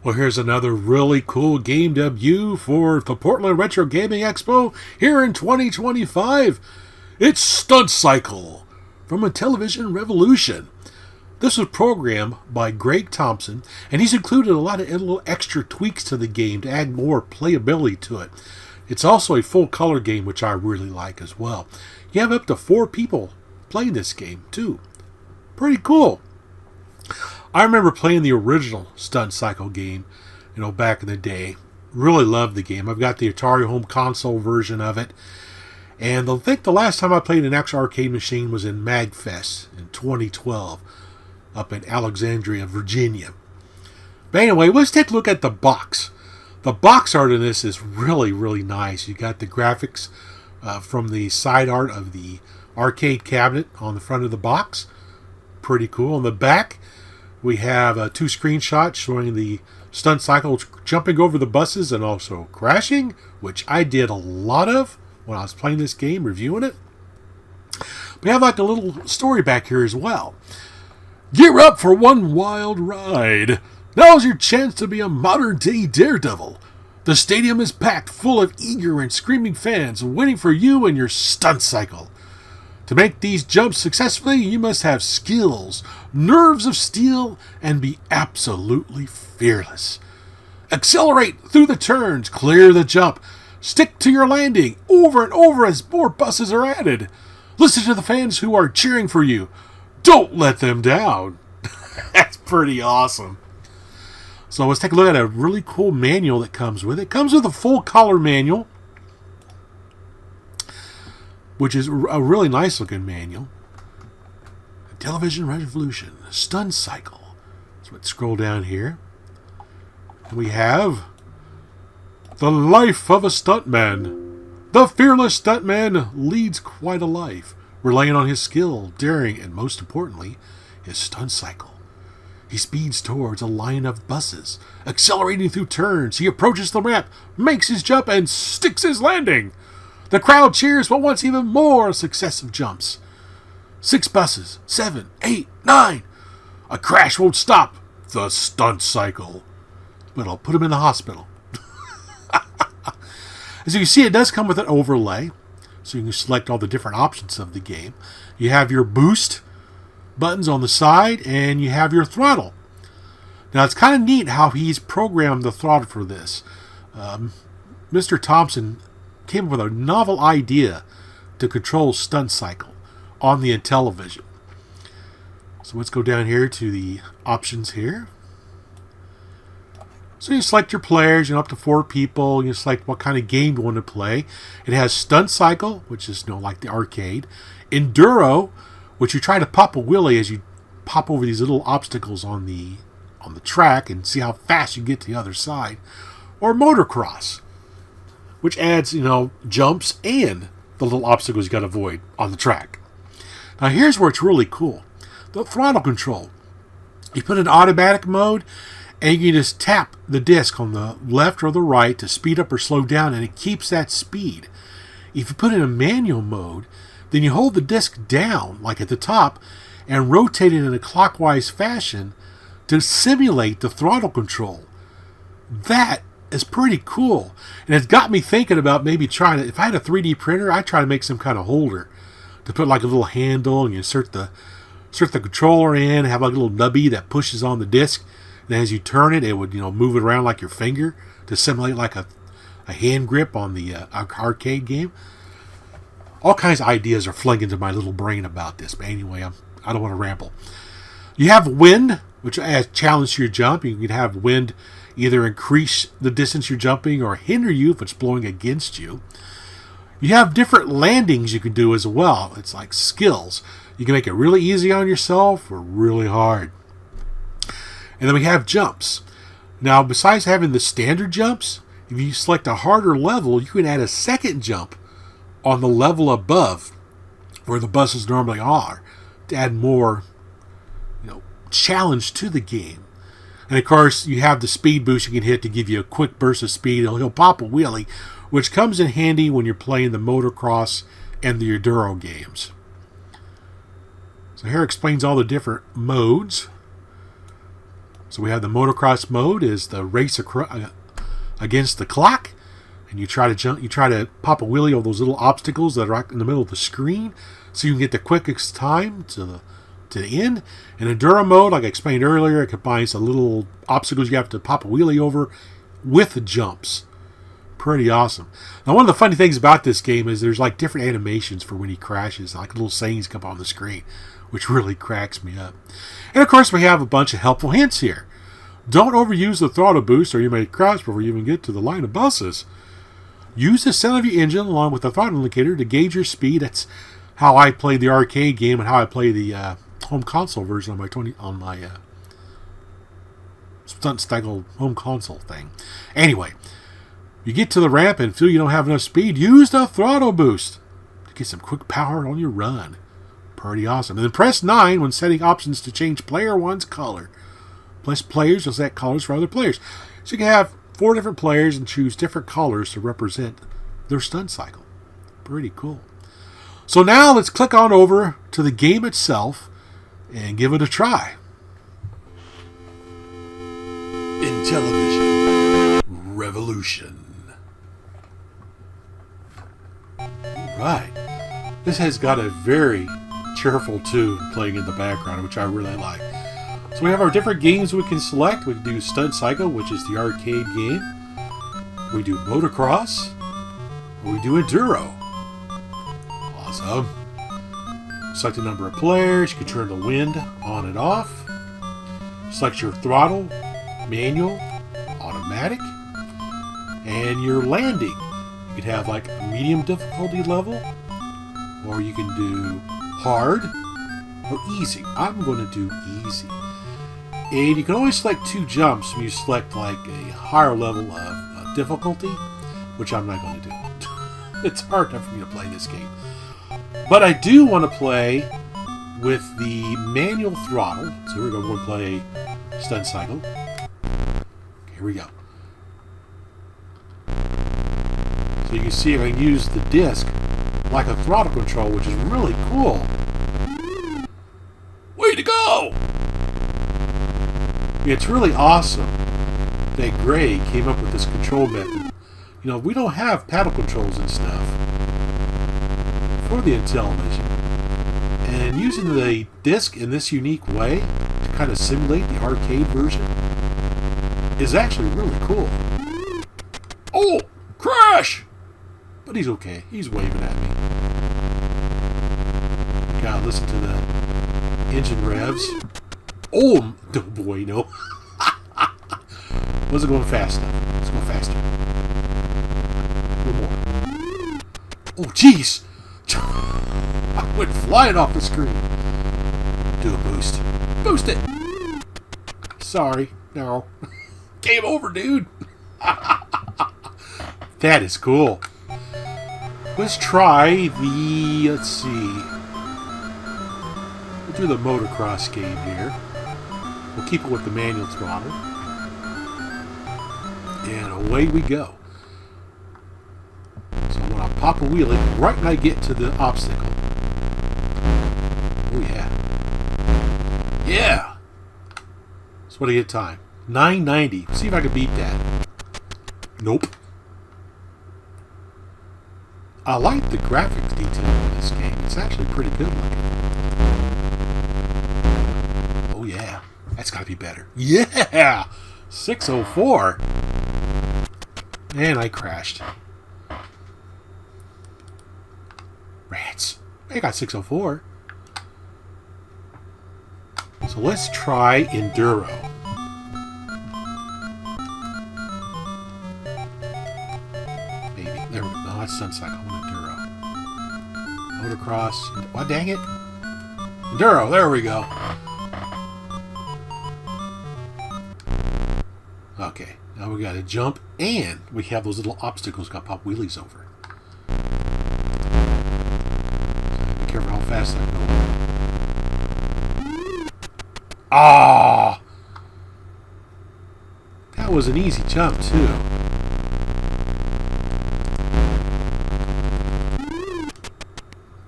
Well, here's another really cool game debut for the Portland Retro Gaming Expo here in 2025. It's Stunt Cycle from Intellivision Revolution. This was programmed by Greg Thompson, and he's included a lot of little extra tweaks to the game to add more playability to it. It's also a full color game, which I really like as well. You have up to 4 people playing this game, too. Pretty cool. I remember playing the original Stunt Cycle game, back in the day. Really loved the game. I've got the Atari home console version of it. And I think the last time I played an actual arcade machine was in MagFest in 2012 up in Alexandria, Virginia. But anyway, let's take a look at the box. The box art in this is really, really nice. You got the graphics from the side art of the arcade cabinet on the front of the box. Pretty cool. On the back, we have 2 screenshots showing the Stunt Cycle jumping over the buses and also crashing, which I did a lot of when I was playing this game, reviewing it. We have like a little story back here as well. Gear up for one wild ride. Now's your chance to be a modern-day daredevil. The stadium is packed full of eager and screaming fans waiting for you and your Stunt Cycle. To make these jumps successfully, you must have skills, nerves of steel, and be absolutely fearless. Accelerate through the turns, clear the jump, stick to your landing over and over as more buses are added. Listen to the fans who are cheering for you. Don't let them down. That's pretty awesome. So let's take a look at a really cool manual that comes with it. It comes with a full color manual, which is a really nice looking manual. Intellivision Revolution, Stunt Cycle. So let's scroll down here. And we have the life of a stuntman. The fearless stuntman leads quite a life, relying on his skill, daring, and most importantly, his stunt cycle. He speeds towards a line of buses, accelerating through turns. He approaches the ramp, makes his jump, and sticks his landing. The crowd cheers but wants even more successive jumps. 6 buses, 7, 8, 9. A crash won't stop the Stunt Cycle, but I'll put him in the hospital. As you can see, it does come with an overlay, so you can select all the different options of the game. You have your boost buttons on the side, and you have your throttle. Now, it's kind of neat how he's programmed the throttle for this. Mr. Thompson came up with a novel idea to control Stunt Cycle on the Intellivision. So let's go down here to the options here. So you select your players, up to 4 people. You select what kind of game you want to play. It has Stunt Cycle, which is like the arcade. Enduro, which you try to pop a wheelie as you pop over these little obstacles on the track and see how fast you get to the other side. Or Motocross, which adds, jumps and the little obstacles you got to avoid on the track. Now here's where it's really cool. The throttle control. You put in automatic mode, and you can just tap the disc on the left or the right to speed up or slow down, and it keeps that speed. If you put in a manual mode, then you hold the disc down, like at the top, and rotate it in a clockwise fashion to simulate the throttle control. That is pretty cool. And it's got me thinking about maybe trying to, if I had a 3D printer, I'd try to make some kind of holder to put like a little handle, and you insert the controller in, have like a little nubby that pushes on the disc. And as you turn it, it would, move it around like your finger to simulate like a hand grip on the arcade game. All kinds of ideas are flinging into my little brain about this. But anyway, I don't want to ramble. You have wind, which adds challenge to your jump. You can have wind either increase the distance you're jumping or hinder you if it's blowing against you. You have different landings you can do as well. It's like skills. You can make it really easy on yourself or really hard. And then we have jumps. Now, besides having the standard jumps, if you select a harder level, you can add a second jump on the level above where the buses normally are to add more, challenge to the game. And of course, you have the speed boost you can hit to give you a quick burst of speed. He'll pop a wheelie, which comes in handy when you're playing the Motocross and the Enduro games. So here explains all the different modes. So we have the motocross mode is the race against the clock, and you try to jump. You try to pop a wheelie over those little obstacles that are in the middle of the screen, so you can get the quickest time to the end. In Enduro mode, like I explained earlier, it combines the little obstacles you have to pop a wheelie over with the jumps. Pretty awesome. Now, one of the funny things about this game is there's like different animations for when he crashes, like little sayings come on the screen, which really cracks me up. And of course, we have a bunch of helpful hints here. Don't overuse the throttle boost or you may crash before you even get to the line of buses. Use the sound of your engine along with the throttle indicator to gauge your speed. That's how I played the arcade game and how I play the home console version on my Stunt Cycle home console thing. Anyway, you get to the ramp and feel you don't have enough speed, use the throttle boost to get some quick power on your run. Pretty awesome. And then press 9 when setting options to change player 1's color. Plus players will set colors for other players. So you can have 4 different players and choose different colors to represent their stunt cycle. Pretty cool. So now let's click on over to the game itself and give it a try. Intellivision Revolution. Right. This has got a very cheerful tune playing in the background, which I really like. So we have our different games we can select. We can do Stunt Cycle, which is the arcade game. We do Motocross. Or we do Enduro. Awesome. Select a number of players. You can turn the wind on and off. Select your throttle, manual, automatic, and your landing. You could have like a medium difficulty level, or you can do hard or easy. I'm going to do easy. And you can only select 2 jumps when you select like a higher level of difficulty, which I'm not going to do. It's hard enough for me to play this game. But I do want to play with the manual throttle. So we're going to play Stunt Cycle. Here we go. So you can see I can use the disc like a throttle control, which is really cool. Way to go! It's really awesome that Gray came up with this control method. You know, we don't have paddle controls and stuff for the Intellivision. And using the disc in this unique way to kind of simulate the arcade version is actually really cool. Oh! Crash! But he's okay. He's waving at me. Gotta listen to the engine revs. Oh boy, no. Wasn't going fast enough. Let's go faster. A little more. Oh, jeez! I went flying off the screen. Do a boost. Boost it! Sorry. No. Game over, dude. That is cool. Let's try the... Let's see. We'll do the motocross game here. We'll keep it with the manual throttle. And away we go. So when I pop a wheelie, right when I get to the obstacle. Oh yeah. Yeah! So what do I get time? 990. See if I can beat that. Nope. I like the graphics detail in this game. It's actually pretty good looking. Oh yeah. That's gotta be better. Yeah! 604. And I crashed. Rats. I got 604. So let's try Enduro. Maybe. There we go. No, that's Stunt Cycle. Enduro. Motocross. What, dang it? Enduro. There we go. Okay. Now we got to jump, and we have those little obstacles got pop wheelies over. So be careful how fast I go. Ah! That was an easy jump, too.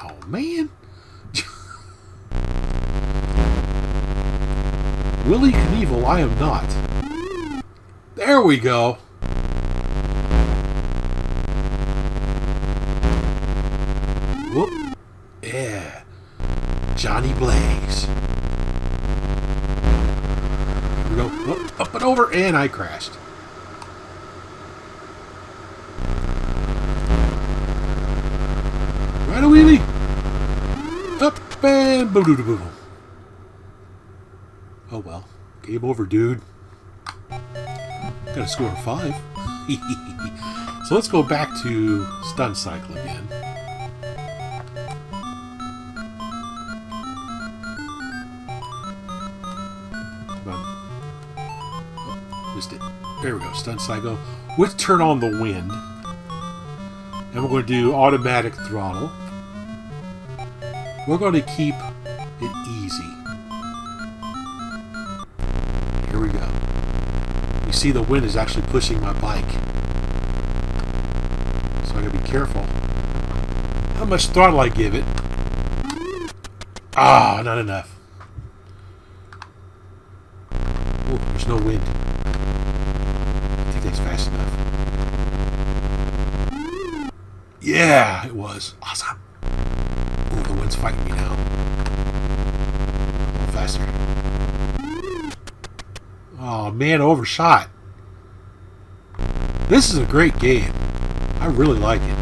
Oh, man. Willie Knievel, I am not. There we go. Whoop. Yeah. Johnny Blaze. Here we go. Oh, up and over, and I crashed. Right a wheelie. Up and boom, boom, boom, boom. Oh well. Game over, dude. Got a score of 5. So let's go back to Stunt Cycle again. Come on. Oh, missed it. There we go. Stunt Cycle. Let's turn on the wind. And we're going to do automatic throttle. We're going to keep it easy. Here we go. You see the wind is actually pushing my bike. So I gotta be careful how much throttle I give it. Ah, not enough. Oh, there's no wind. I think that's fast enough. Yeah, it was. Awesome. Oh, the wind's fighting me now. Faster. Oh man, overshot. This is a great game. I really like it.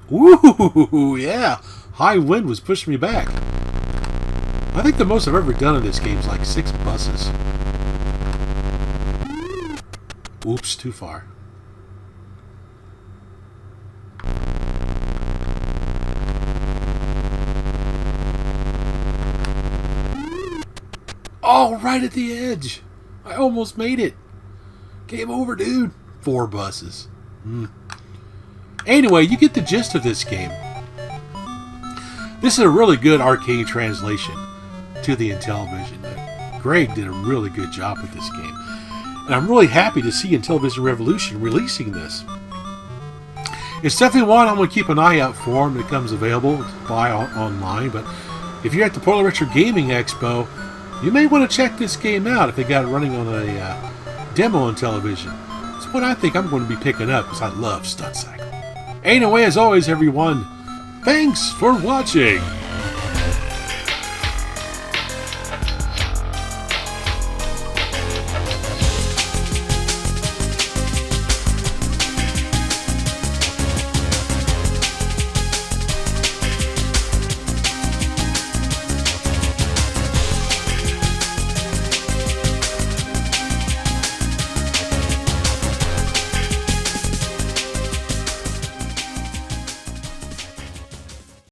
Ooh, yeah. High wind was pushing me back. I think the most I've ever done in this game is like 6 buses. Oops, too far. Oh, right at the edge. I almost made it. Game over, dude. 4 buses. Anyway, you get the gist of this game. This is a really good arcade translation to the Intellivision. Greg did a really good job with this game. And I'm really happy to see Intellivision Revolution releasing this. It's definitely one I'm going to keep an eye out for when it becomes available to buy online. But if you're at the Portland Retro Gaming Expo, you may want to check this game out if they got it running on a demo on television. It's what I think I'm going to be picking up because I love Stunt Cycle. Anyway, as always, everyone, thanks for watching.